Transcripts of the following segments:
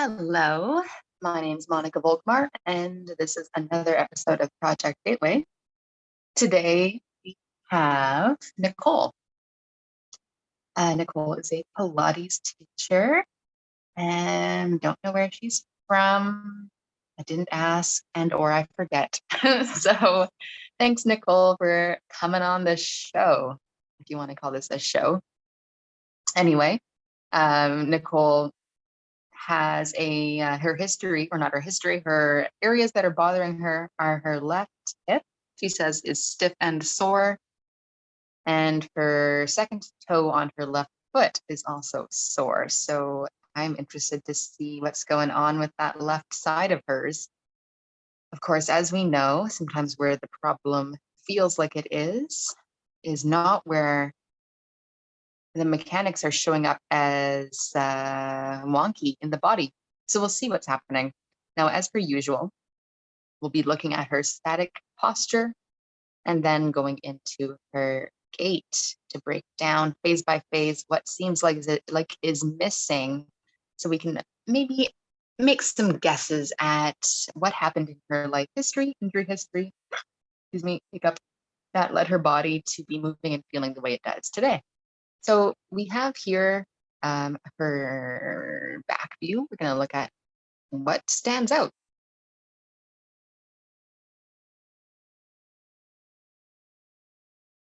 Hello, my name's Monica Volkmar, and this is another episode of Project GaitWay. Today we have Nicole. Nicole is a Pilates teacher and don't know where she's from. I didn't ask or I forget. So thanks, Nicole, for coming on the show, if you want to call this a show. Anyway, Nicole has her history, or not her history, her areas that are bothering her are her left hip, she says, is stiff and sore, and her second toe on her left foot is also sore. So I'm interested to see what's going on with that left side of hers. Of course, as we know, sometimes where the problem feels like it is not where the mechanics are showing up as wonky in the body. So we'll see what's happening. Now, as per usual, we'll be looking at her static posture and then going into her gait to break down phase by phase what seems like is missing, so we can maybe make some guesses at what happened in her life history, injury history, hiccup, that led her body to be moving and feeling the way it does today. So we have here her back view. We're going to look at what stands out.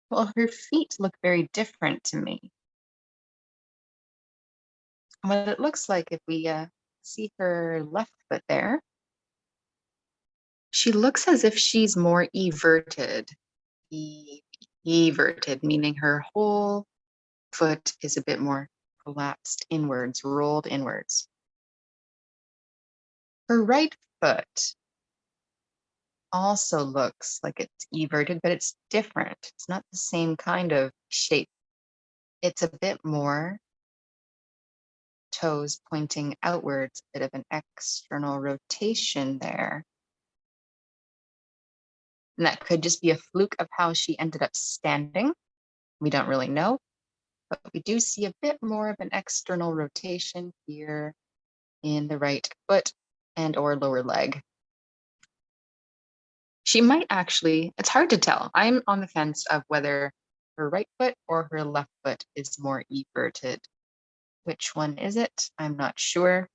Well, her feet look very different to me. What it looks like, if we see her left foot there, she looks as if she's more everted. Everted, meaning her whole foot is a bit more collapsed inwards, rolled inwards. Her right foot also looks like it's everted, but it's different. It's not the same kind of shape. It's a bit more toes pointing outwards, a bit of an external rotation there. And that could just be a fluke of how she ended up standing. We don't really know, but we do see a bit more of an external rotation here in the right foot and or lower leg. She might actually, it's hard to tell. I'm on the fence of whether her right foot or her left foot is more everted. Which one is it? I'm not sure.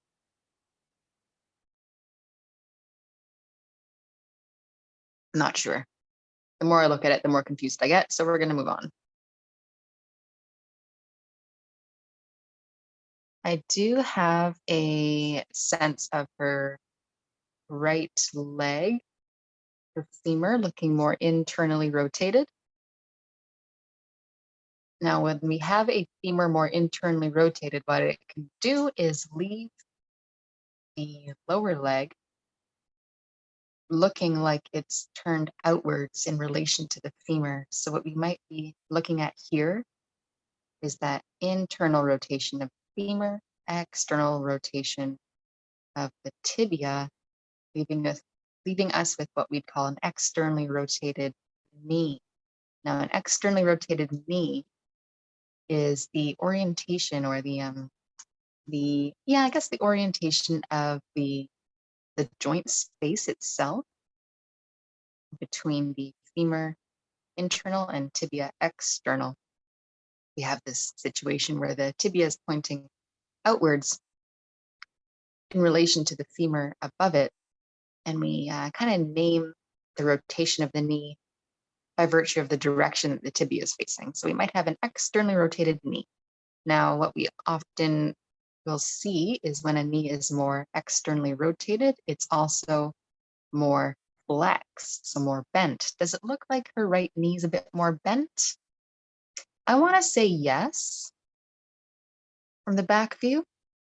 Not sure. The more I look at it, the more confused I get. So we're going to move on. I do have a sense of her right leg, her femur looking more internally rotated. Now, when we have a femur more internally rotated, what it can do is leave the lower leg looking like it's turned outwards in relation to the femur. So what we might be looking at here is that internal rotation of femur, external rotation of the tibia, leaving us with what we'd call an externally rotated knee. Now, an externally rotated knee is the orientation, or the orientation of the joint space itself between the femur internal and tibia external. We have this situation where the tibia is pointing outwards in relation to the femur above it, and we kind of name the rotation of the knee by virtue of the direction that the tibia is facing. So we might have an externally rotated knee. Now, what we often will see is when a knee is more externally rotated, it's also more flexed, so more bent. Does it look like her right knee is a bit more bent? I want to say yes. From the back view,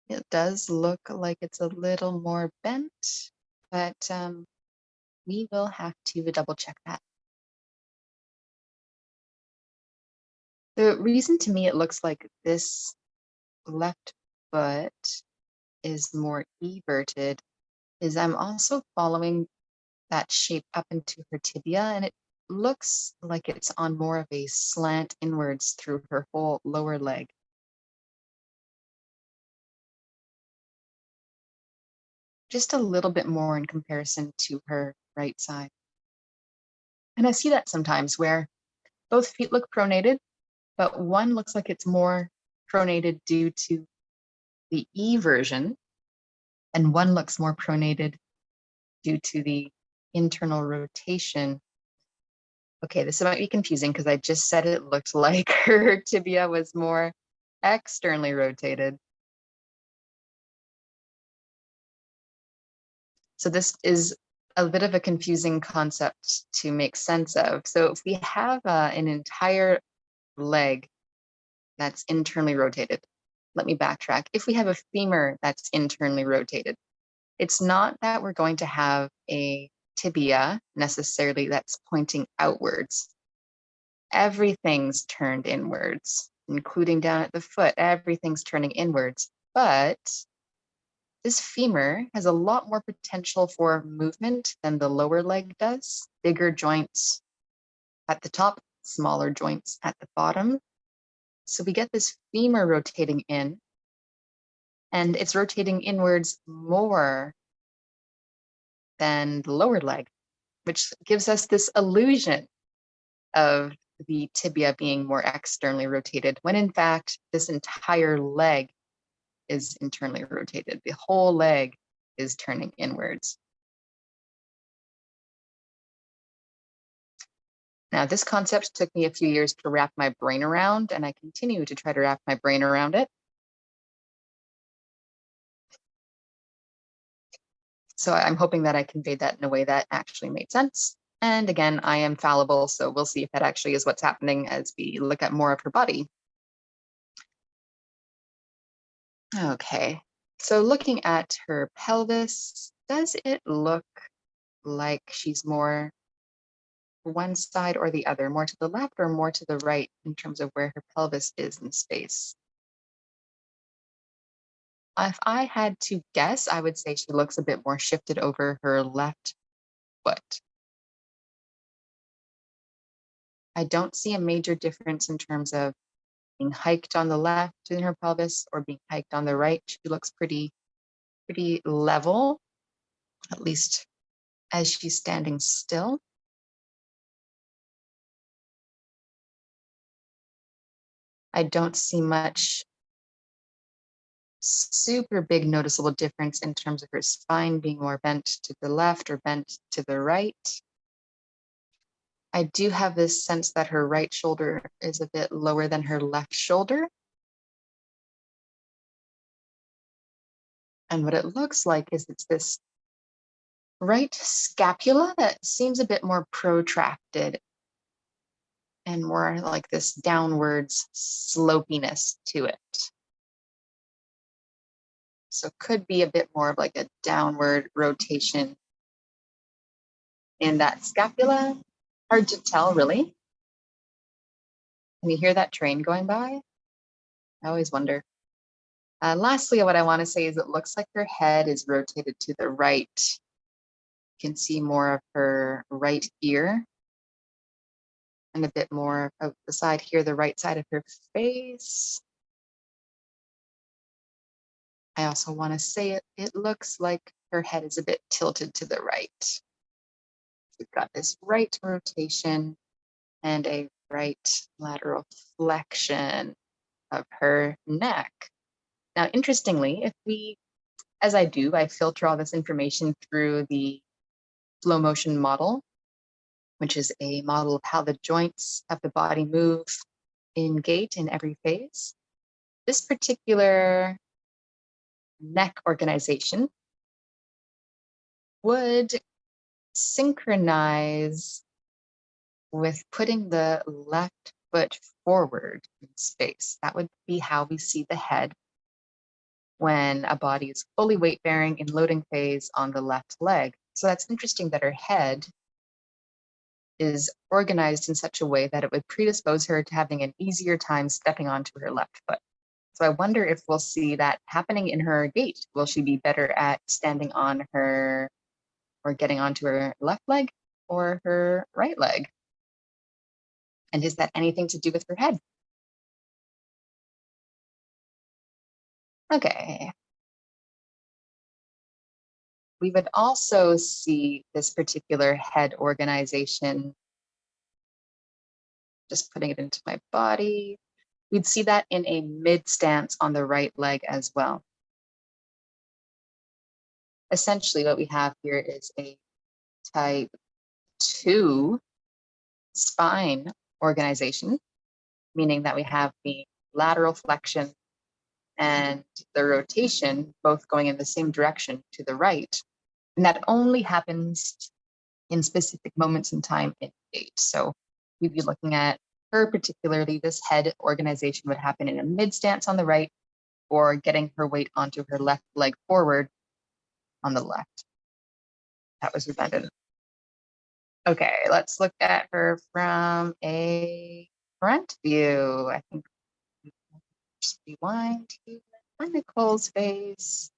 it does look like it's a little more bent, but we will have to double check that. The reason to me it looks like this left foot is more everted is I'm also following that shape up into her tibia, and it looks like it's on more of a slant inwards through her whole lower leg. just a little bit more in comparison to her right side. And I see that sometimes where both feet look pronated, but one looks like it's more pronated due to the E version, and one looks more pronated due to the internal rotation. Okay, this might be confusing because I just said it looked like her tibia was more externally rotated. So this is a bit of a confusing concept to make sense of. So if we have an entire leg that's internally rotated, let me backtrack. If we have a femur that's internally rotated, it's not that we're going to have a tibia necessarily that's pointing outwards. Everything's turned inwards, including down at the foot. Everything's turning inwards. But this femur has a lot more potential for movement than the lower leg does. Bigger joints at the top, smaller joints at the bottom. So we get this femur rotating in, and it's rotating inwards more than the lower leg, which gives us this illusion of the tibia being more externally rotated, when in fact, this entire leg is internally rotated. The whole leg is turning inwards. Now, this concept took me a few years to wrap my brain around, and I continue to try to wrap my brain around it. So I'm hoping that I conveyed that in a way that actually made sense. And again, I am fallible, so we'll see if that actually is what's happening as we look at more of her body. Okay, so looking at her pelvis, does it look like she's more one side or the other, more to the left or more to the right in terms of where her pelvis is in space? If I had to guess, I would say she looks a bit more shifted over her left foot. I don't see a major difference in terms of being hiked on the left in her pelvis or being hiked on the right. She looks pretty level, at least as she's standing still. I don't see much super big noticeable difference in terms of her spine being more bent to the left or bent to the right. I do have this sense that her right shoulder is a bit lower than her left shoulder. And what it looks like is it's this right scapula that seems a bit more protracted and more like this downwards slopiness to it. So could be a bit more of like a downward rotation in that scapula. Hard to tell, really. Can you hear that train going by? I always wonder. Lastly, what I want to say is it looks like her head is rotated to the right. You can see more of her right ear and a bit more of the side here, the right side of her face. I also want to say it looks like her head is a bit tilted to the right. We've got this right rotation and a right lateral flexion of her neck. Now, interestingly, if we, as I do, I filter all this information through the flow motion model, which is a model of how the joints of the body move in gait in every phase. This particular neck organization would synchronize with putting the left foot forward in space. That would be how we see the head when a body is fully weight bearing in loading phase on the left leg. So that's interesting that her head is organized in such a way that it would predispose her to having an easier time stepping onto her left foot. So I wonder if we'll see that happening in her gait. Will she be better at standing on her or getting onto her left leg or her right leg? And is that anything to do with her head? Okay. we would also see this particular head organization, just putting it into my body. We'd see that in a mid stance on the right leg as well. Essentially, what we have here is a type 2 spine organization, meaning that we have the lateral flexion and the rotation both going in the same direction to the right. And that only happens in specific moments in time in gait. So we'd be looking at her, particularly this head organization would happen in a mid stance on the right, or getting her weight onto her left leg forward on the left. That was redundant. Okay, let's look at her from a front view. I think just rewind to Nicole's face.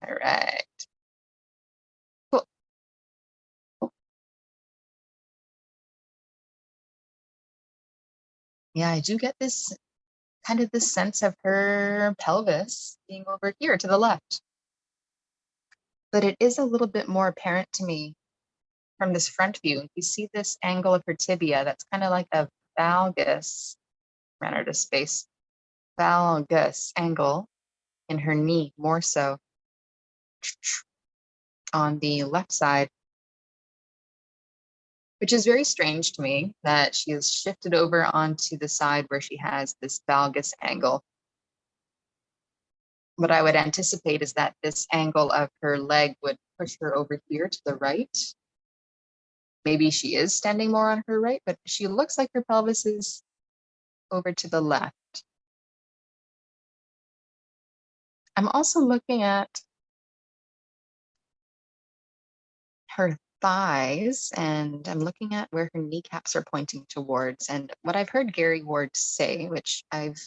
All right. Cool. Yeah, I do get this kind of this sense of her pelvis being over here to the left. But it is a little bit more apparent to me from this front view. You see this angle of her tibia that's kind of like a valgus, ran out of space, valgus angle in her knee, more so on the left side, which is very strange to me that she has shifted over onto the side where she has this valgus angle. What I would anticipate is that this angle of her leg would push her over here to the right. Maybe she is standing more on her right, but she looks like her pelvis is over to the left. I'm also looking at her thighs, and I'm looking at where her kneecaps are pointing towards. And what I've heard Gary Ward say, which I've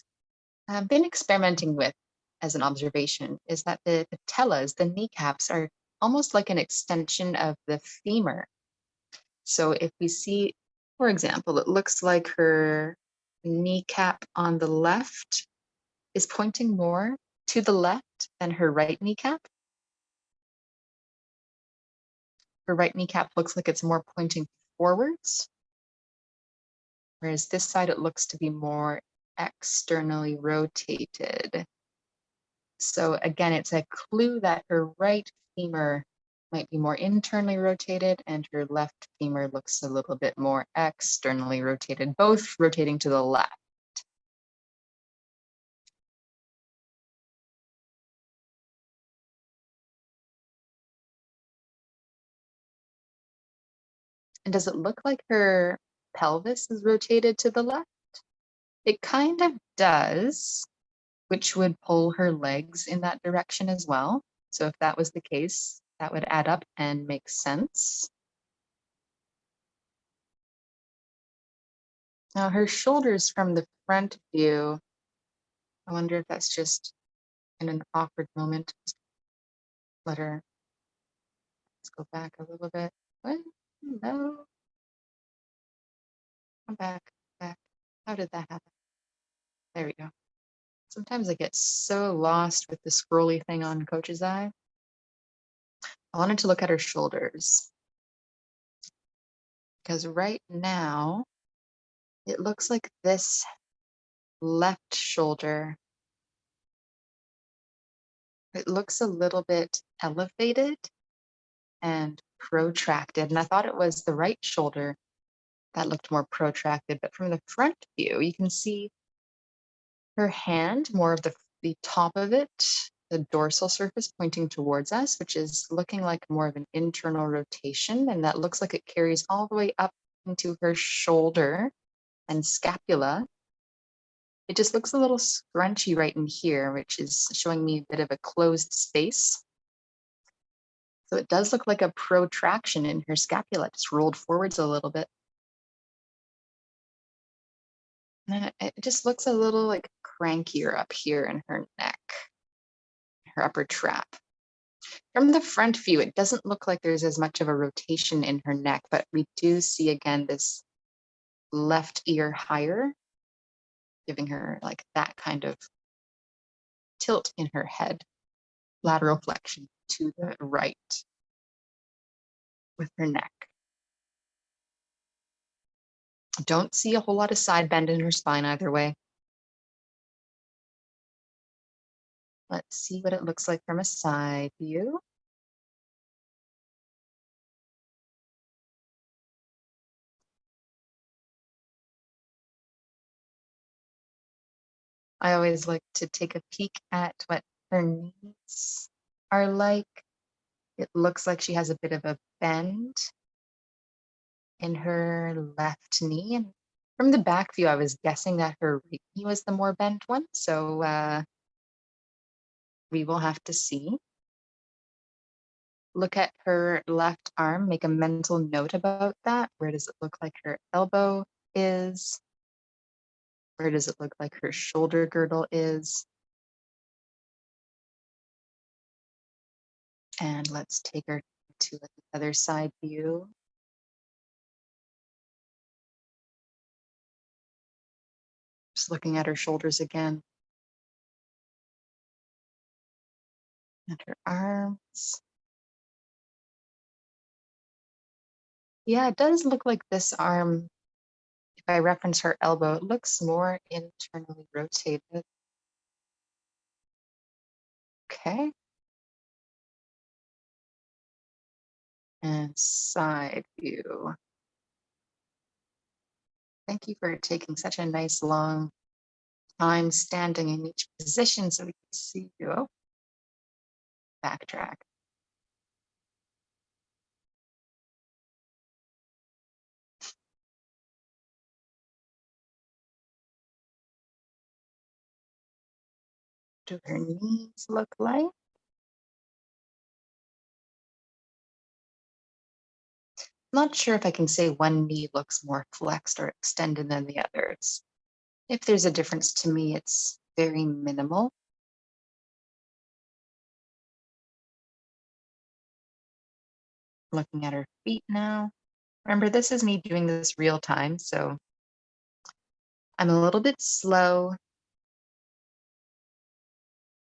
been experimenting with as an observation, is that the patellas, the kneecaps, are almost like an extension of the femur. So if we see, for example, it looks like her kneecap on the left is pointing more to the left than her right kneecap. Her right kneecap looks like it's more pointing forwards, whereas this side it looks to be more externally rotated. So again, it's a clue that her right femur might be more internally rotated and her left femur looks a little bit more externally rotated, both rotating to the left. And does it look like her pelvis is rotated to the left? It kind of does, which would pull her legs in that direction as well. So if that was the case, that would add up and make sense. Now her shoulders from the front view, I wonder if that's just in an awkward moment. Let her, let's go back a little bit. What? No. Come back, back. How did that happen? There we go. Sometimes I get so lost with the scrolly thing on Coach's Eye. I wanted to look at her shoulders because right now it looks like this left shoulder, it looks a little bit elevated and protracted. And I thought it was the right shoulder that looked more protracted, but from the front view, you can see her hand, more of the top of it, the dorsal surface pointing towards us, which is looking like more of an internal rotation. And that looks like it carries all the way up into her shoulder and scapula. It just looks a little scrunchy right in here, which is showing me a bit of a closed space. So it does look like a protraction in her scapula, just rolled forwards a little bit. And it just looks a little like crankier up here in her neck, her upper trap. From the front view, it doesn't look like there's as much of a rotation in her neck, but we do see again this left ear higher, giving her like that kind of tilt in her head, lateral flexion. to the right with her neck. Don't see a whole lot of side bend in her spine either way. Let's see what it looks like from a side view. I always like to take a peek at what her knees are like. It looks like she has a bit of a bend in her left knee. And from the back view, I was guessing that her right knee was the more bent one. So we will have to see. Look at her left arm, make a mental note about that. Where does it look like her elbow is? Where does it look like her shoulder girdle is? And let's take her to the other side view. Just looking at her shoulders again. And her arms. Yeah, it does look like this arm, if I reference her elbow, it looks more internally rotated. Okay. And side view. Thank you for taking such a nice long time standing in each position so we can see you. Oh, backtrack. Do her knees look like? Not sure if I can say one knee looks more flexed or extended than the other. If there's a difference to me, it's very minimal. Looking at her feet now. Remember, this is me doing this real time, so I'm a little bit slow.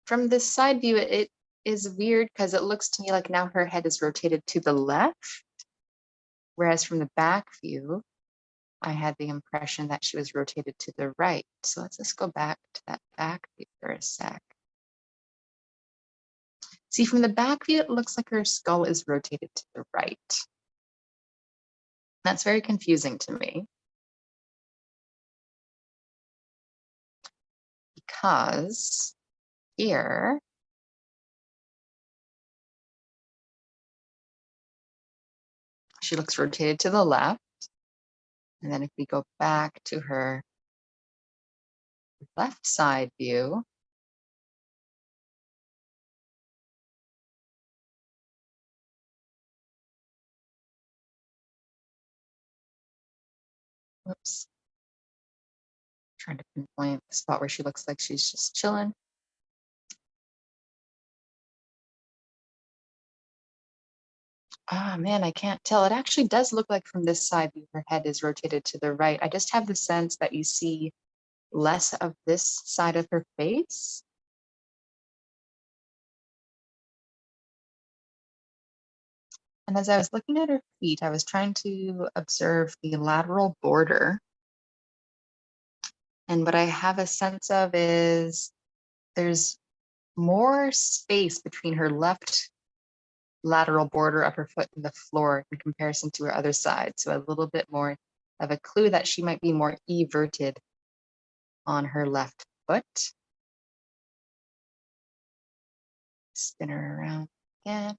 From this side view, it is weird because it looks to me like now her head is rotated to the left, whereas from the back view, I had the impression that she was rotated to the right. So let's just go back to that back view for a sec. See, from the back view, it looks like her skull is rotated to the right. That's very confusing to me. Because here, she looks rotated to the left. And then if we go back to her left side view, whoops, trying to pinpoint the spot where she looks like she's just chilling. Ah, man, I can't tell. It actually does look like from this side view, her head is rotated to the right. I just have the sense that you see less of this side of her face. And as I was looking at her feet, I was trying to observe the lateral border. And what I have a sense of is there's more space between her left lateral border of her foot and the floor in comparison to her other side. So a little bit more of a clue that she might be more everted on her left foot. Spin her around again.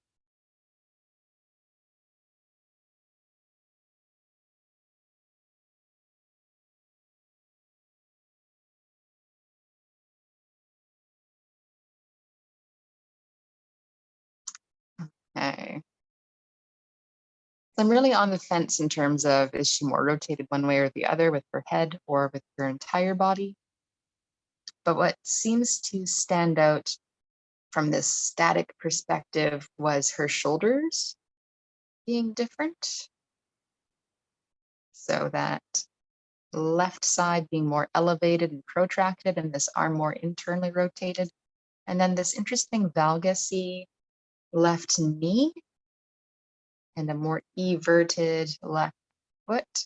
Okay. So I'm really on the fence in terms of, is she more rotated one way or the other with her head or with her entire body? But what seems to stand out from this static perspective was her shoulders being different. So that left side being more elevated and protracted and this arm more internally rotated. And then this interesting valgus-y left knee and a more everted left foot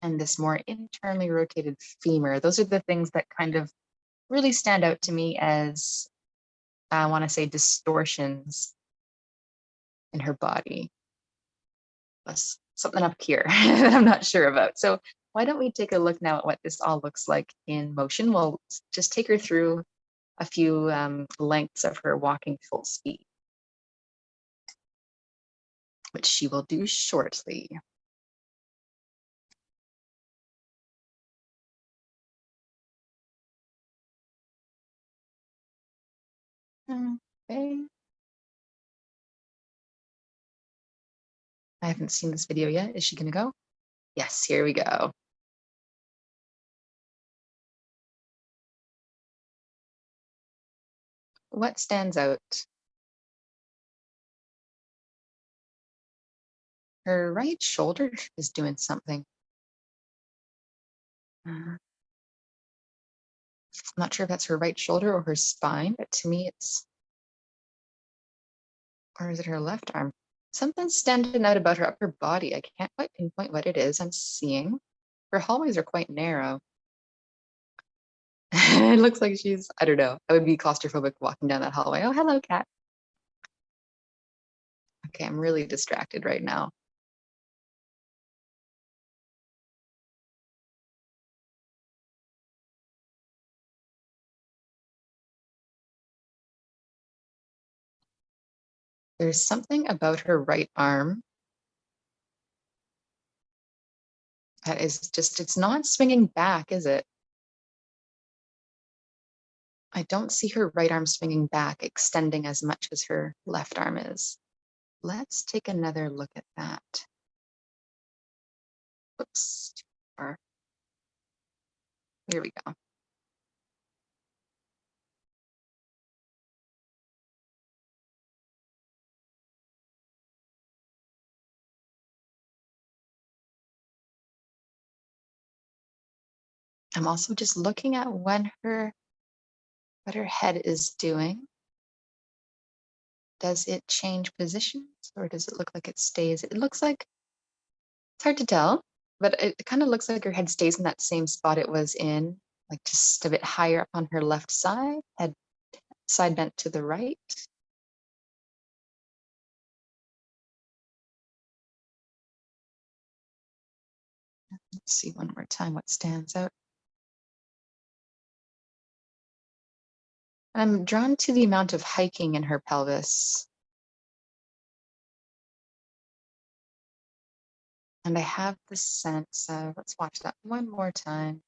and this more internally rotated femur. Those are the things that kind of really stand out to me as, I want to say, distortions in her body. Plus something up here that I'm not sure about. So why don't we take a look now at what this all looks like in motion? We'll just take her through a few lengths of her walking full speed, which she will do shortly. Okay. I haven't seen this video yet. Is she gonna go? Yes, here we go. What stands out? Her right shoulder is doing something. I'm not sure if that's her right shoulder or her spine, but to me it's, or is it her left arm? Something's standing out about her upper body. I can't quite pinpoint what it is I'm seeing. Her hallways are quite narrow. It looks like she's, I don't know, I would be claustrophobic walking down that hallway. Oh, hello, cat. Okay, I'm really distracted right now. There's something about her right arm that is just, it's not swinging back, is it? I don't see her right arm swinging back, extending as much as her left arm is. Let's take another look at that. Oops, too far. Here we go. I'm also just looking at what her head is doing. Does it change positions or does it look like it stays? It looks like, it's hard to tell, but it kind of looks like her head stays in that same spot it was in, like just a bit higher up on her left side, head side bent to the right. Let's see one more time what stands out. I'm drawn to the amount of hiking in her pelvis. And I have the sense of, let's watch that one more time.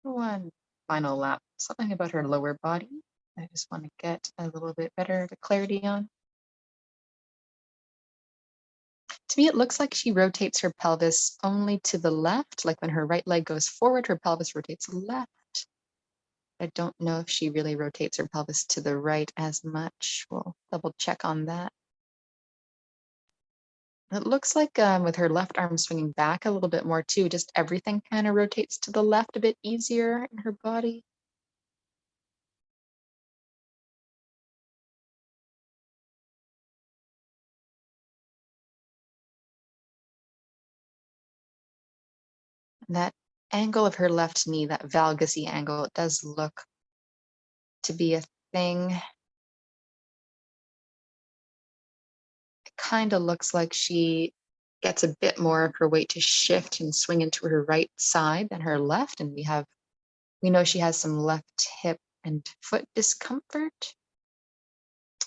One final lap. Something about her lower body. I just want to get a little bit better clarity on. To me, it looks like she rotates her pelvis only to the left. Like when her right leg goes forward, her pelvis rotates left. I don't know if she really rotates her pelvis to the right as much. We'll double check on that. It looks like with her left arm swinging back a little bit more too, just everything kind of rotates to the left a bit easier in her body. And that angle of her left knee, that valgusy angle, it does look to be a thing. It kind of looks like she gets a bit more of her weight to shift and swing into her right side than her left. And we know she has some left hip and foot discomfort.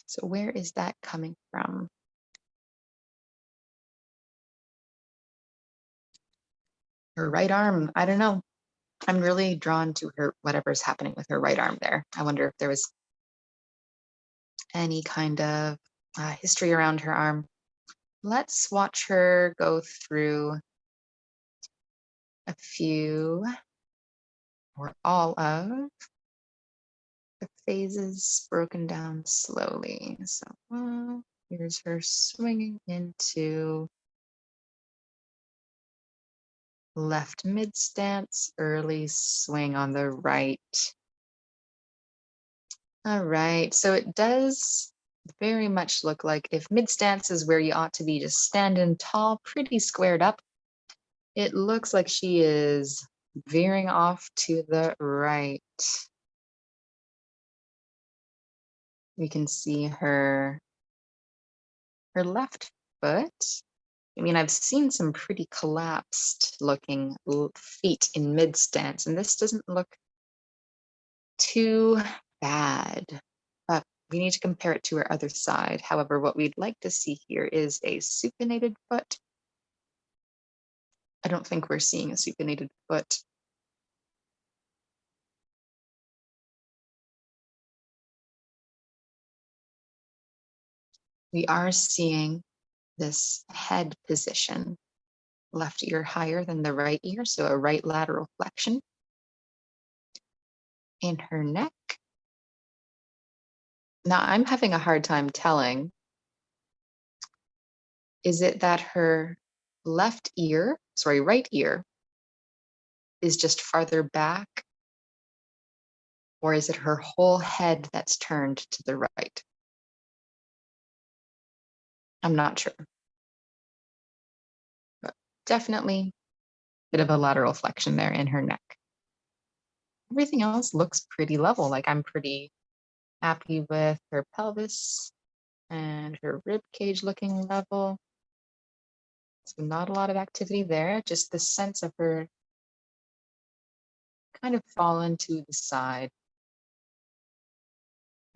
So where is that coming from? Her right arm, I don't know. I'm really drawn to her, whatever's happening with her right arm there. I wonder if there was any kind of history around her arm. Let's watch her go through a few or all of the phases broken down slowly. So here's her swinging into left mid stance, early swing on the right. All right, so it does very much look like if mid-stance is where you ought to be, just standing tall, pretty squared up, it looks like she is veering off to the right. We can see her left foot. I mean, I've seen some pretty collapsed looking feet in mid stance, and this doesn't look too bad. But we need to compare it to her other side. However, what we'd like to see here is a supinated foot. I don't think we're seeing a supinated foot. We are seeing this head position, left ear higher than the right ear, so a right lateral flexion in her neck. Now, I'm having a hard time telling, is it that her right ear is just farther back, or is it her whole head that's turned to the right? I'm not sure, but definitely a bit of a lateral flexion there in her neck. Everything else looks pretty level. Like, I'm pretty happy with her pelvis and her rib cage looking level. So not a lot of activity there, just the sense of her kind of fallen to the side.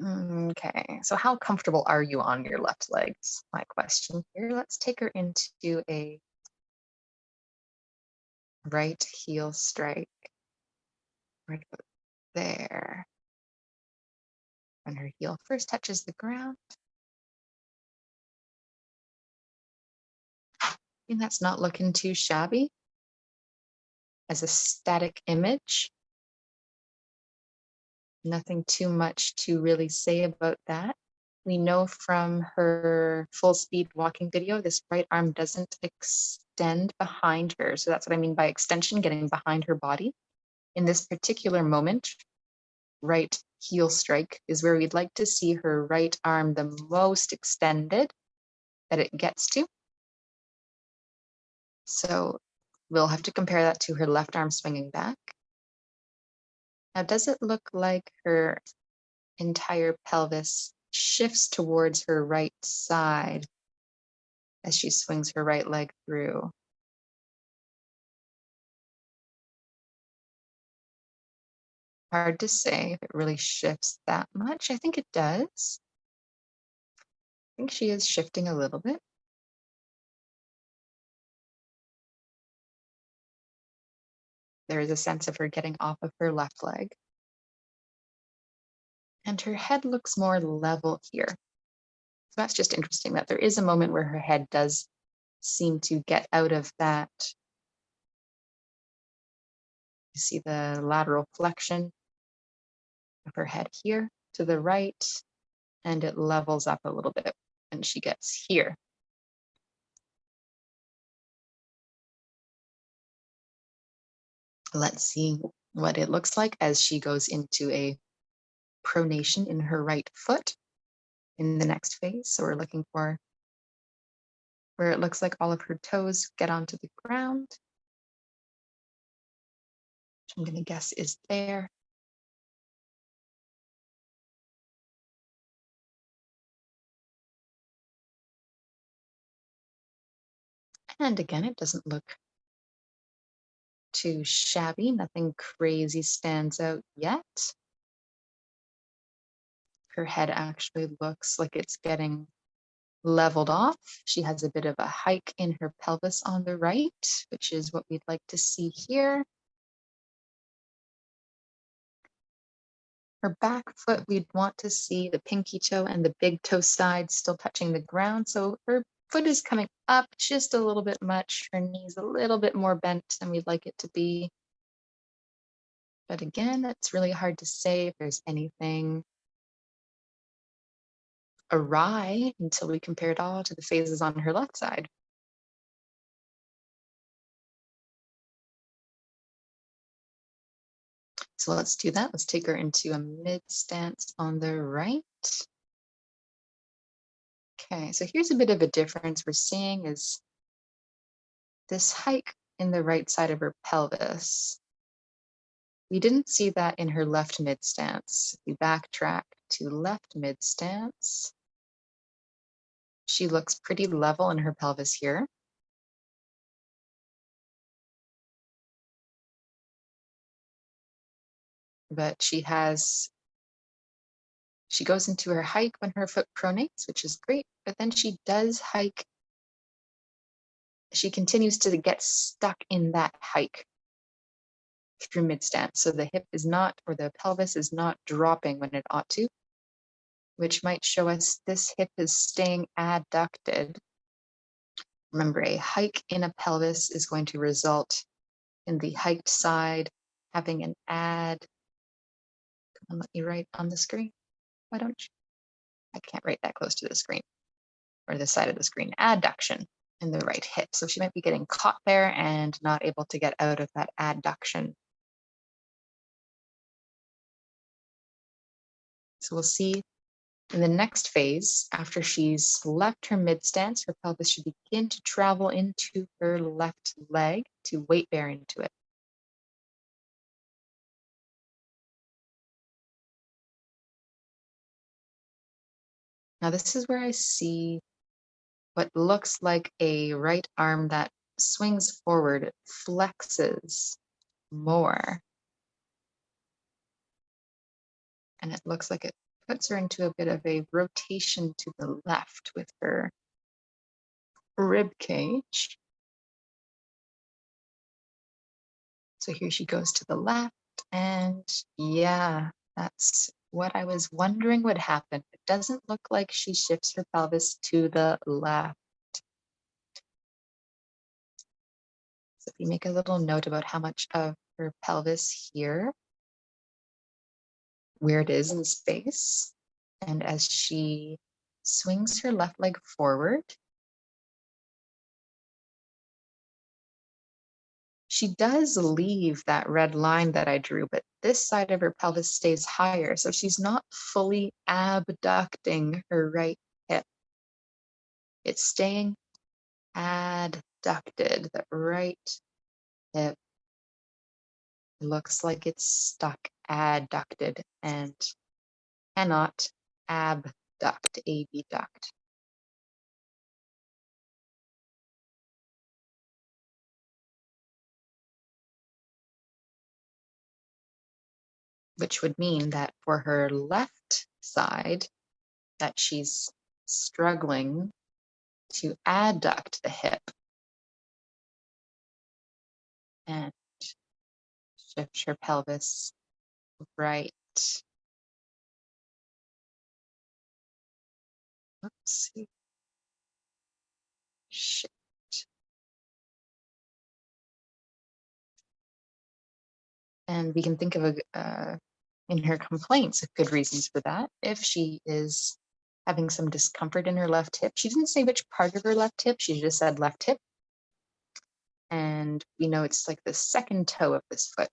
Okay, so how comfortable are you on your left leg? Is my question here. Let's take her into a right heel strike. Right about there. When her heel first touches the ground. And that's not looking too shabby as a static image. Nothing too much to really say about that. We know from her full speed walking video, this right arm doesn't extend behind her. So that's what I mean by extension, getting behind her body. In this particular moment, right heel strike is where we'd like to see her right arm the most extended that it gets to. So we'll have to compare that to her left arm swinging back. Now, does it look like her entire pelvis shifts towards her right side as she swings her right leg through? Hard to say if it really shifts that much. I think it does. I think she is shifting a little bit. There is a sense of her getting off of her left leg. And her head looks more level here. So that's just interesting that there is a moment where her head does seem to get out of that. You see the lateral flexion of her head here to the right, and it levels up a little bit and she gets here. Let's see what it looks like as she goes into a pronation in her right foot in the next phase. So we're looking for where it looks like all of her toes get onto the ground, which I'm going to guess is there. And again, it doesn't look too shabby. Nothing crazy stands out yet. Her head actually looks like it's getting leveled off. She has a bit of a hike in her pelvis on the right, which is what we'd like to see here. Her back foot, we'd want to see the pinky toe and the big toe side still touching the ground. So her foot is coming up just a little bit much. Her knee's a little bit more bent than we'd like it to be. But again, it's really hard to say if there's anything awry until we compare it all to the phases on her left side. So let's do that. Let's take her into a mid stance on the right. Okay, so here's a bit of a difference we're seeing is this hike in the right side of her pelvis. We didn't see that in her left mid stance. If we backtrack to left mid stance, she looks pretty level in her pelvis here. But she goes into her hike when her foot pronates, which is great, but then she does hike. She continues to get stuck in that hike through mid stance. So the hip is not, or the pelvis is not dropping when it ought to, which might show us this hip is staying adducted. Remember, a hike in a pelvis is going to result in the hiked side having an add. Come on, let me write on the screen. Why don't you? I can't write that close to the screen or the side of the screen. Adduction in the right hip. So she might be getting caught there and not able to get out of that adduction. So we'll see in the next phase, after she's left her mid stance, her pelvis should begin to travel into her left leg to weight bear into it. Now this is where I see what looks like a right arm that swings forward, flexes more. And it looks like it puts her into a bit of a rotation to the left with her rib cage. So here she goes to the left, and yeah, that's what I was wondering would happen. It doesn't look like she shifts her pelvis to the left. So if you make a little note about how much of her pelvis here, where it is in space, and as she swings her left leg forward, she does leave that red line that I drew, but this side of her pelvis stays higher. So she's not fully abducting her right hip. It's staying adducted. The right hip looks like it's stuck adducted and cannot abduct, abduct. Which would mean that for her left side, that she's struggling to adduct the hip and shift her pelvis right. Oops. Shift. And we can think of in her complaints, good reasons for that. If she is having some discomfort in her left hip, she didn't say which part of her left hip, she just said left hip. And we know it's like the second toe of this foot.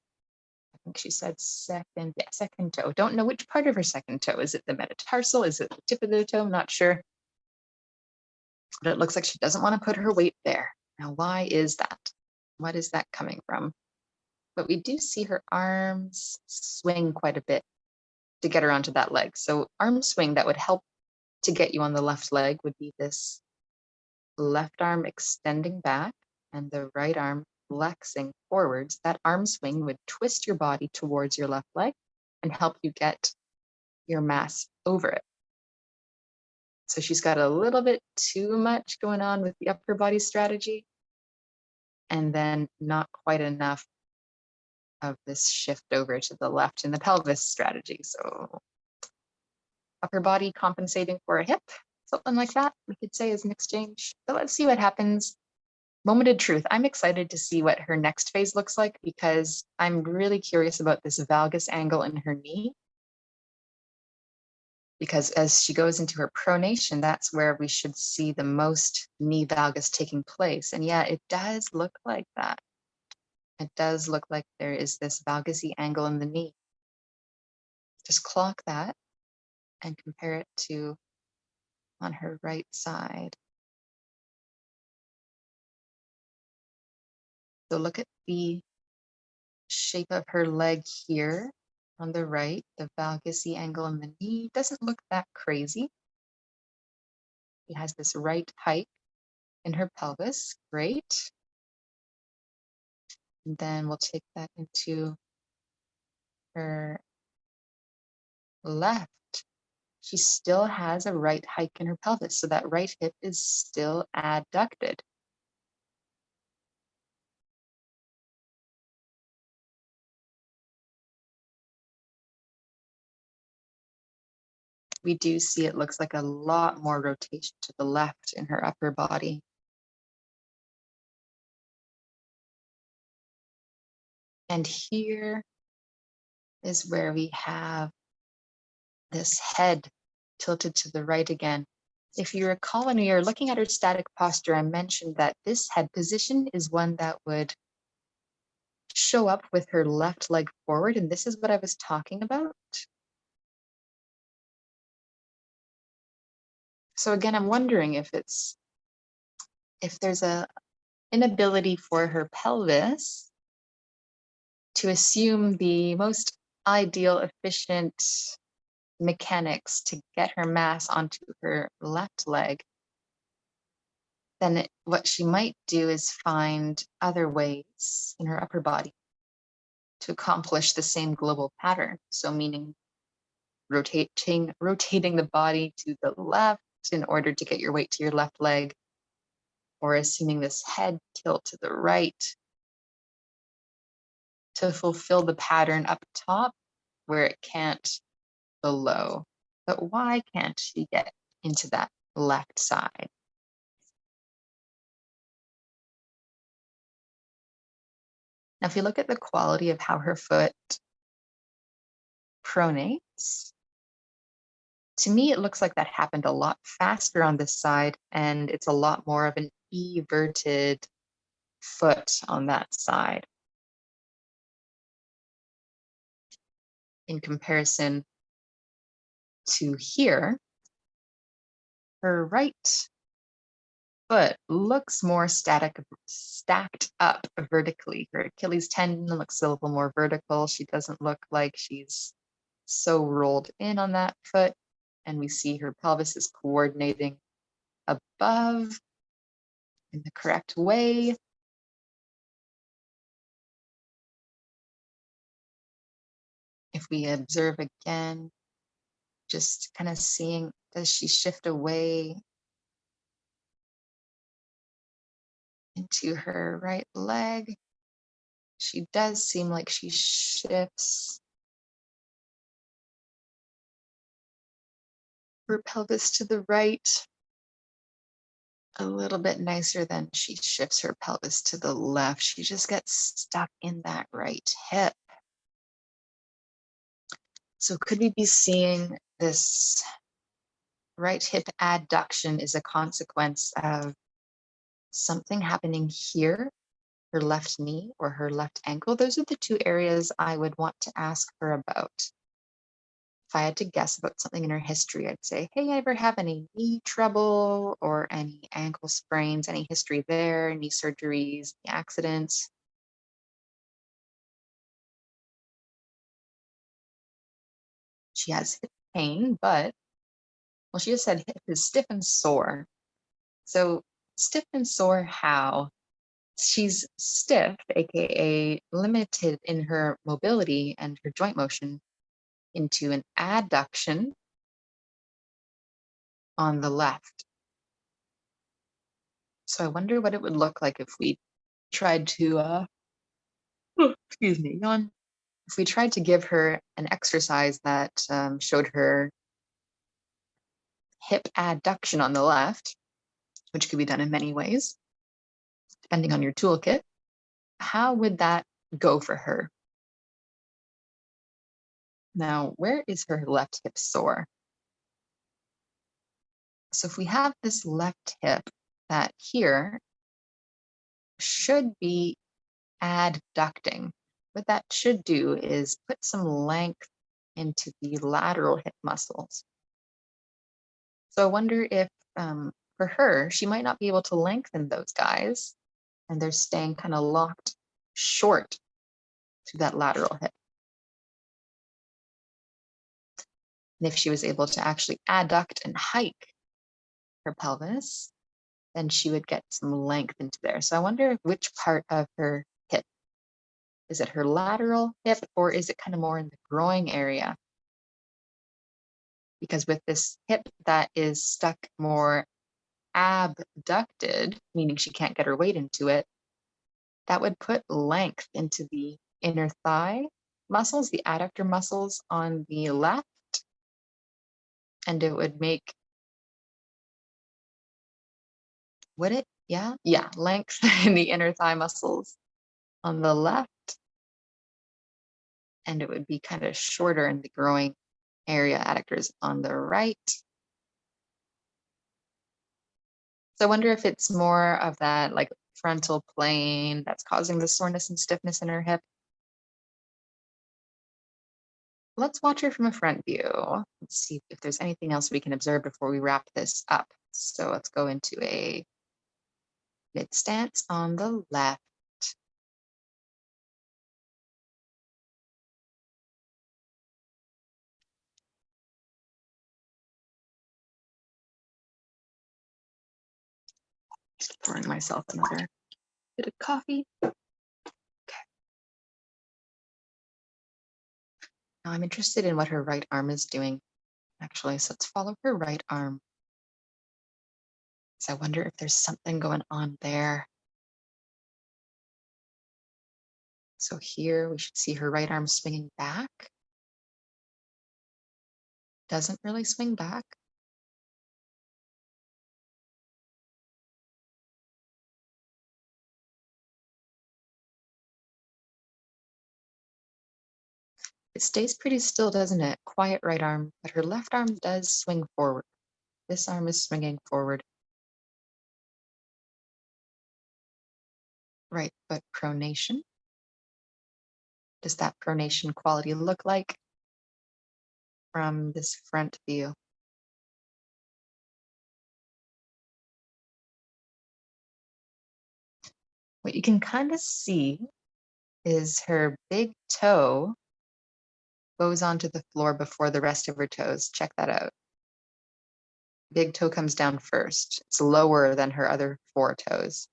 I think she said second toe. Don't know which part of her second toe. Is it the metatarsal? Is it the tip of the toe? I'm not sure. But it looks like she doesn't want to put her weight there. Now, why is that? What is that coming from? But we do see her arms swing quite a bit to get her onto that leg. So arm swing that would help to get you on the left leg would be this left arm extending back and the right arm flexing forwards. That arm swing would twist your body towards your left leg and help you get your mass over it. So she's got a little bit too much going on with the upper body strategy and then not quite enough of this shift over to the left in the pelvis strategy. So upper body compensating for a hip, something like that, we could say is an exchange. So let's see what happens. Moment of truth. I'm excited to see what her next phase looks like because I'm really curious about this valgus angle in her knee. Because as she goes into her pronation, that's where we should see the most knee valgus taking place. And yeah, it does look like that. It does look like there is this valgusy angle in the knee. just clock that and compare it to on her right side. So look at the shape of her leg here on the right, the valgus angle in the knee doesn't look that crazy. She has this right hike in her pelvis, great. And then we'll take that into her left. She still has a right hike in her pelvis, so that right hip is still adducted. We do see it looks like a lot more rotation to the left in her upper body. And here is where we have this head tilted to the right again. If you recall, when we were looking at her static posture, I mentioned that this head position is one that would show up with her left leg forward, and this is what I was talking about. So again, I'm wondering if there's a inability for her pelvis to assume the most ideal, efficient mechanics to get her mass onto her left leg, then what she might do is find other ways in her upper body to accomplish the same global pattern. So meaning rotating the body to the left in order to get your weight to your left leg, or assuming this head tilt to the right to fulfill the pattern up top where it can't below. But why can't she get into that left side? Now, if you look at the quality of how her foot pronates, to me, it looks like that happened a lot faster on this side, and it's a lot more of an everted foot on that side in comparison to here. Her right foot looks more stacked up vertically. Her Achilles tendon looks a little more vertical. She doesn't look like she's so rolled in on that foot. And we see her pelvis is coordinating above in the correct way. If we observe again, just kind of seeing, does she shift away into her right leg? She does seem like she shifts her pelvis to the right a little bit nicer than she shifts her pelvis to the left. She just gets stuck in that right hip. So could we be seeing this right hip adduction is a consequence of something happening here, her left knee or her left ankle? Those are the two areas I would want to ask her about. If I had to guess about something in her history, I'd say, hey, ever have any knee trouble or any ankle sprains, any history there, any surgeries, any accidents? She has hip pain, but, well, she just said hip is stiff and sore. So stiff and sore how? She's stiff, aka limited in her mobility and her joint motion into an adduction on the left. So I wonder what it would look like if we tried to, excuse me, yawn. If we tried to give her an exercise that showed her hip adduction on the left, which could be done in many ways, depending on your toolkit, how would that go for her? Now, where is her left hip sore? So if we have this left hip that here should be adducting, what that should do is put some length into the lateral hip muscles. So I wonder if for her, she might not be able to lengthen those guys, and they're staying kind of locked short to that lateral hip. And if she was able to actually adduct and hike her pelvis, then she would get some length into there. So I wonder which part of her hip. Is it her lateral hip, or is it kind of more in the groin area? Because with this hip that is stuck more abducted, meaning she can't get her weight into it, that would put length into the inner thigh muscles, the adductor muscles on the left, and it would make, would it? Yeah, length in the inner thigh muscles on the left, and it would be kind of shorter in the groin area adductors on the right. So I wonder if it's more of that like frontal plane that's causing the soreness and stiffness in her hip. Let's watch her from a front view. Let's see if there's anything else we can observe before we wrap this up. So let's go into a mid stance on the left. Just pouring myself another bit of coffee. Okay. Now I'm interested in what her right arm is doing, actually. So let's follow her right arm. So I wonder if there's something going on there. So here we should see her right arm swinging back. Doesn't really swing back. It stays pretty still, doesn't it? Quiet right arm, but her left arm does swing forward. This arm is swinging forward. Right foot pronation. Does that pronation quality look like from this front view? What you can kind of see is her big toe goes onto the floor before the rest of her toes. Check that out. Big toe comes down first. It's lower than her other 4 toes.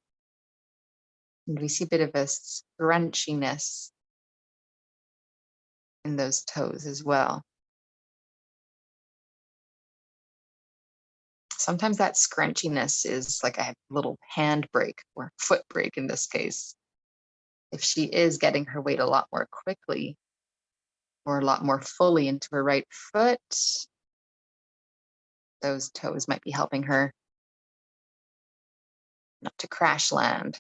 And we see a bit of a scrunchiness in those toes as well. Sometimes that scrunchiness is like a little hand brake or foot brake in this case. If she is getting her weight a lot more quickly or a lot more fully into her right foot, those toes might be helping her not to crash land.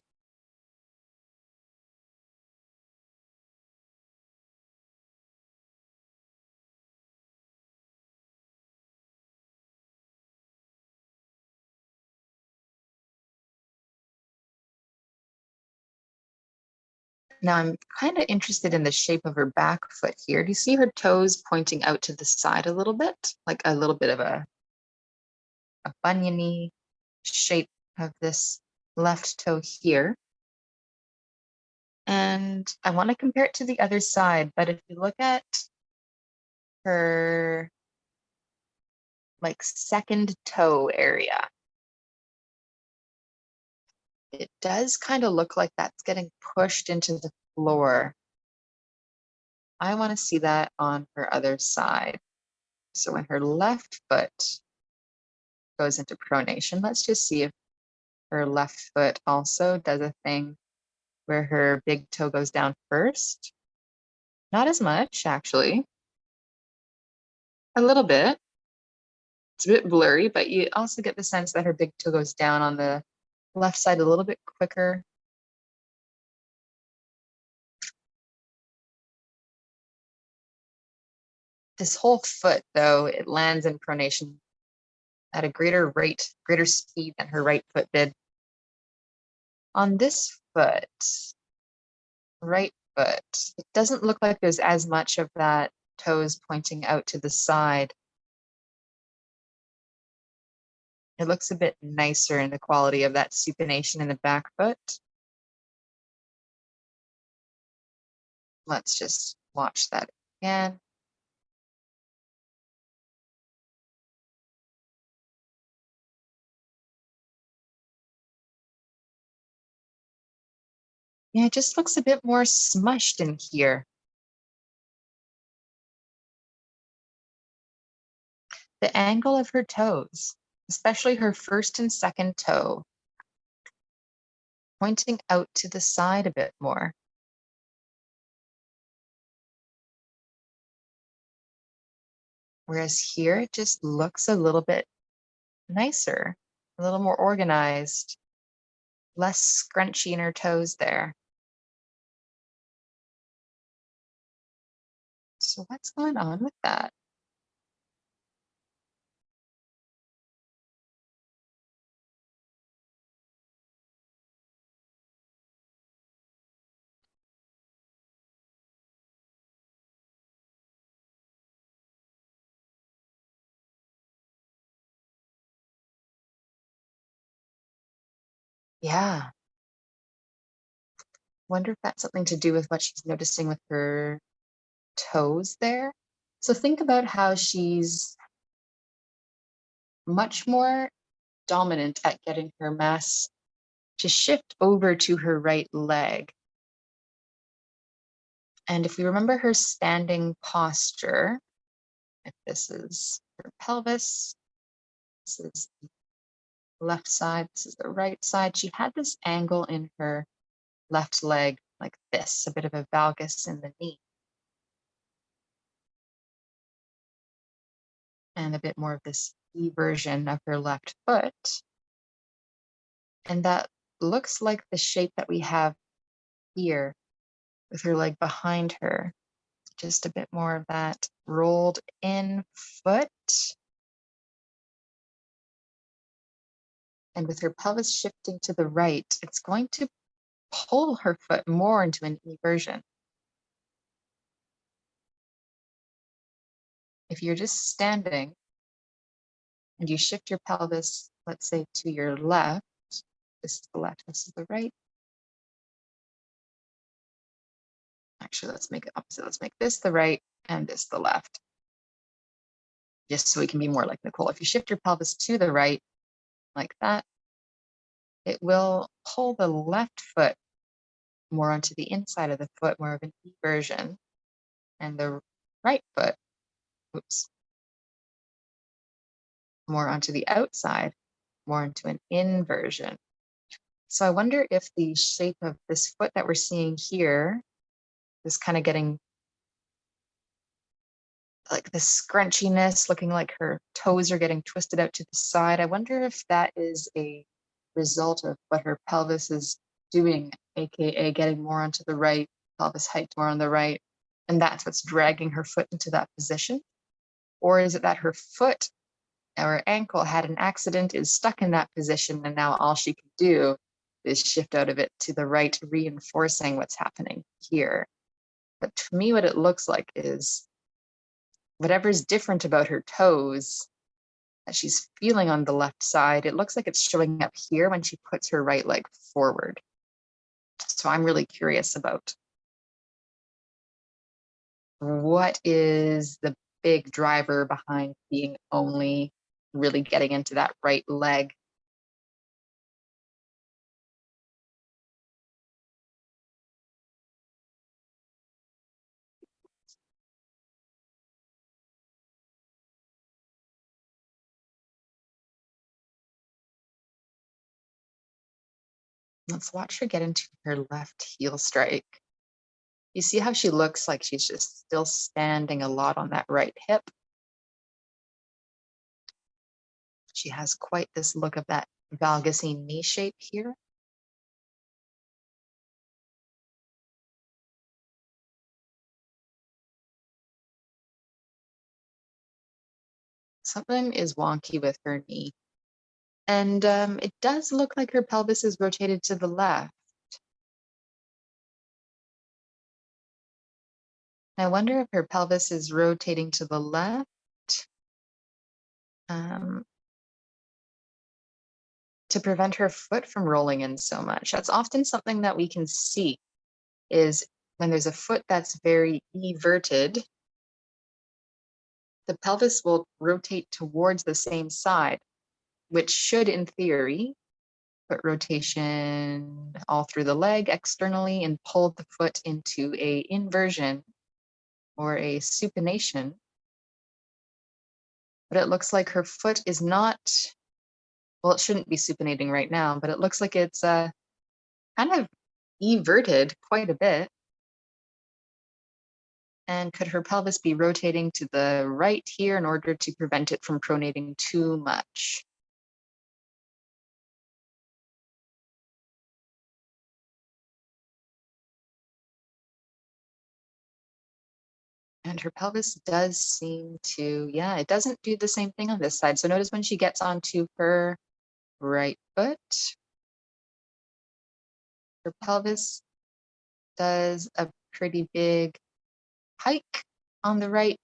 Now I'm kind of interested in the shape of her back foot here. Do you see her toes pointing out to the side a little bit? Like a little bit of a buniony shape of this left toe here. And I want to compare it to the other side, but if you look at her like second toe area, it does kind of look like that's getting pushed into the floor. I want to see that on her other side. So when her left foot goes into pronation, let's just see if her left foot also does a thing where her big toe goes down first. Not as much, actually. A little bit. It's a bit blurry, but you also get the sense that her big toe goes down on the left side a little bit quicker. This whole foot, though, it lands in pronation at a greater rate, greater speed than her right foot did. On this foot, right foot, it doesn't look like there's as much of that toes pointing out to the side. It looks a bit nicer in the quality of that supination in the back foot. Let's just watch that again. Yeah, it just looks a bit more smushed in here. The angle of her toes, especially her first and second toe, pointing out to the side a bit more. Whereas here, it just looks a little bit nicer, a little more organized, less scrunchy in her toes there. So what's going on with that? Yeah. Wonder if that's something to do with what she's noticing with her toes there. So think about how she's much more dominant at getting her mass to shift over to her right leg. And if we remember her standing posture, if this is her pelvis, this is the left side, this is the right side, she had this angle in her left leg like this, a bit of a valgus in the knee. And a bit more of this E version of her left foot. And that looks like the shape that we have here with her leg behind her. Just a bit more of that rolled in foot. And with her pelvis shifting to the right, it's going to pull her foot more into an E version. If you're just standing and you shift your pelvis, let's say to your left, this is the left, this is the right. Actually, let's make it opposite. Let's make this the right and this the left. Just so we can be more like Nicole. If you shift your pelvis to the right, like that, it will pull the left foot more onto the inside of the foot, more of an E version, and the right foot, oops, more onto the outside, more into an inversion. So I wonder if the shape of this foot that we're seeing here is kind of getting like this scrunchiness, looking like her toes are getting twisted out to the side. I wonder if that is a result of what her pelvis is doing, aka getting more onto the right, pelvis height more on the right, and that's what's dragging her foot into that position? Or is it that her foot or ankle had an accident, is stuck in that position, and now all she can do is shift out of it to the right, reinforcing what's happening here? But to me, what it looks like is whatever's different about her toes that she's feeling on the left side, it looks like it's showing up here when she puts her right leg forward. So I'm really curious about what is the big driver behind being only really getting into that right leg. Let's watch her get into her left heel strike. You see how she looks like she's just still standing a lot on that right hip? She has quite this look of that valgusy knee shape here. Something is wonky with her knee. And it does look like her pelvis is rotated to the left. I wonder if her pelvis is rotating to the left to prevent her foot from rolling in so much. That's often something that we can see is when there's a foot that's very everted, the pelvis will rotate towards the same side, which should, in theory, put rotation all through the leg externally and pull the foot into a inversion or a supination. But it looks like her foot is not, well, it shouldn't be supinating right now, but it looks like it's kind of everted quite a bit. And could her pelvis be rotating to the right here in order to prevent it from pronating too much? And her pelvis does seem to, yeah, it doesn't do the same thing on this side. So notice when she gets onto her right foot, her pelvis does a pretty big hike on the right,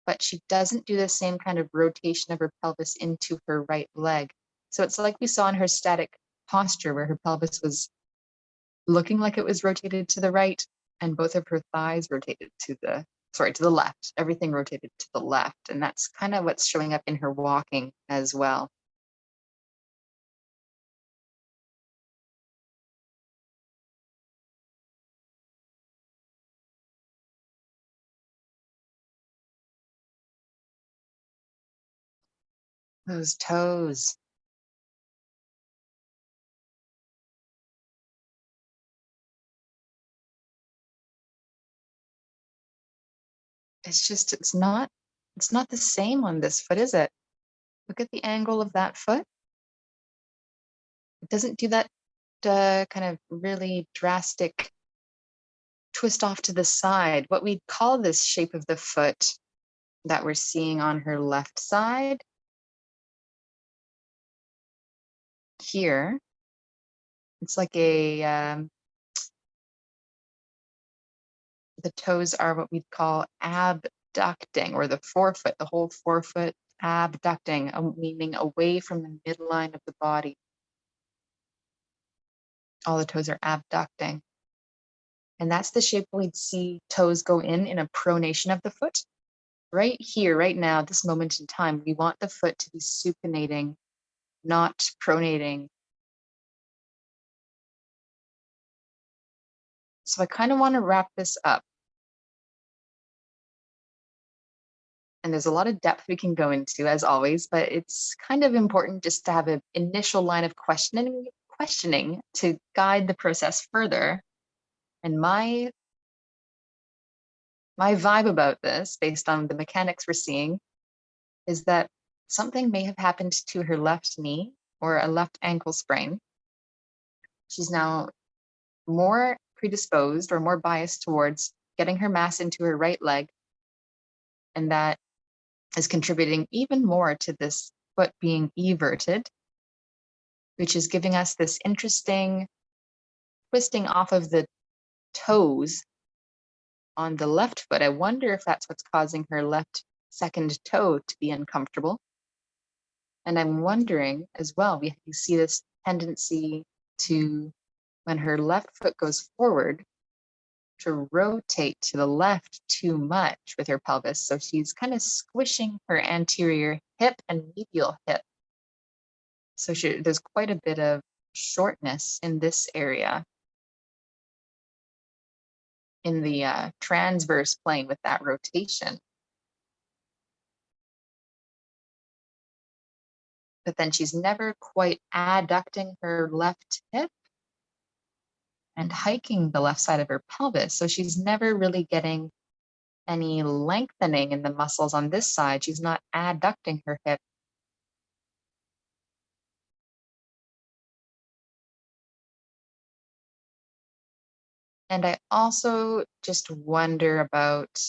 but she doesn't do the same kind of rotation of her pelvis into her right leg. So it's like we saw in her static posture where her pelvis was looking like it was rotated to the right and both of her thighs rotated to the left. Everything rotated to the left. And that's kind of what's showing up in her walking as well. Those toes. It's not the same on this foot, is it? Look at the angle of that foot. It doesn't do that kind of really drastic twist off to the side. What we call this shape of the foot that we're seeing on her left side here, it's like the toes are what we'd call abducting, or the forefoot, the whole forefoot abducting, meaning away from the midline of the body. All the toes are abducting. And that's the shape we'd see toes go in a pronation of the foot. Right here, right now, this moment in time, we want the foot to be supinating, not pronating. So I kind of want to wrap this up. And there's a lot of depth we can go into, as always, but it's kind of important just to have an initial line of questioning to guide the process further. And my vibe about this, based on the mechanics we're seeing, is that something may have happened to her left knee or a left ankle sprain. She's now more predisposed or more biased towards getting her mass into her right leg. And that is contributing even more to this foot being everted, which is giving us this interesting twisting off of the toes on the left foot. I wonder if that's what's causing her left second toe to be uncomfortable. And I'm wondering as well, we see this tendency to, when her left foot goes forward, to rotate to the left too much with her pelvis. So she's kind of squishing her anterior hip and medial hip. So there's quite a bit of shortness in this area in the transverse plane with that rotation. But then she's never quite adducting her left hip and hiking the left side of her pelvis. So she's never really getting any lengthening in the muscles on this side. She's not adducting her hip. And I also just wonder about,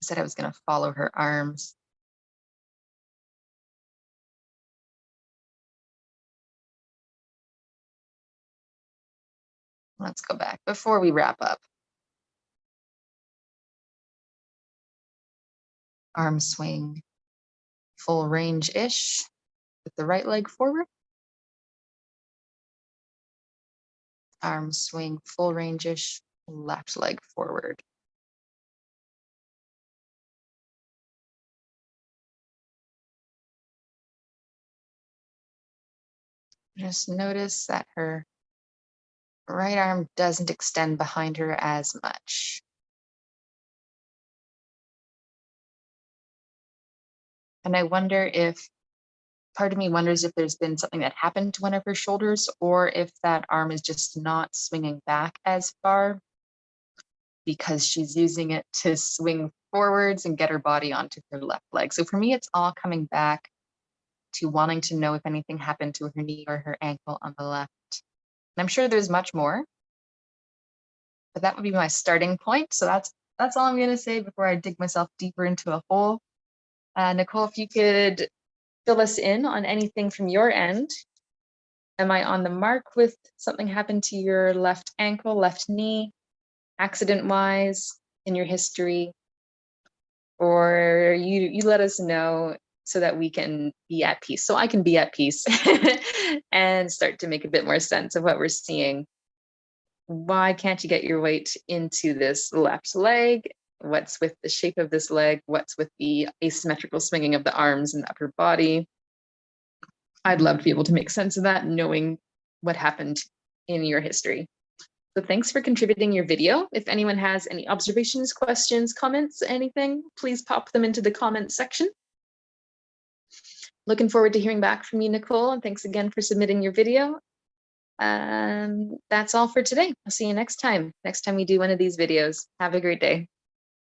I said I was going to follow her arms. Let's go back before we wrap up. Arm swing, full range-ish with the right leg forward. Arm swing, full range-ish, left leg forward. Just notice that her right arm doesn't extend behind her as much. And I wonder if, part of me wonders if there's been something that happened to one of her shoulders, or if that arm is just not swinging back as far because she's using it to swing forwards and get her body onto her left leg. So for me, it's all coming back to wanting to know if anything happened to her knee or her ankle on the left. And I'm sure there's much more, but that would be my starting point. So that's all I'm going to say before I dig myself deeper into a hole. Nicole, if you could fill us in on anything from your end. Am I on the mark with something happened to your left ankle, left knee, accident-wise, in your history? Or you let us know so that we can be at peace, so I can be at peace and start to make a bit more sense of what we're seeing. Why can't you get your weight into this left leg? What's with the shape of this leg? What's with the asymmetrical swinging of the arms and the upper body? I'd love to be able to make sense of that, knowing what happened in your history. So thanks for contributing your video. If anyone has any observations, questions, comments, anything, please pop them into the comments section. Looking forward to hearing back from you, Nicole, and thanks again for submitting your video. That's all for today. I'll see you next time we do one of these videos. Have a great day.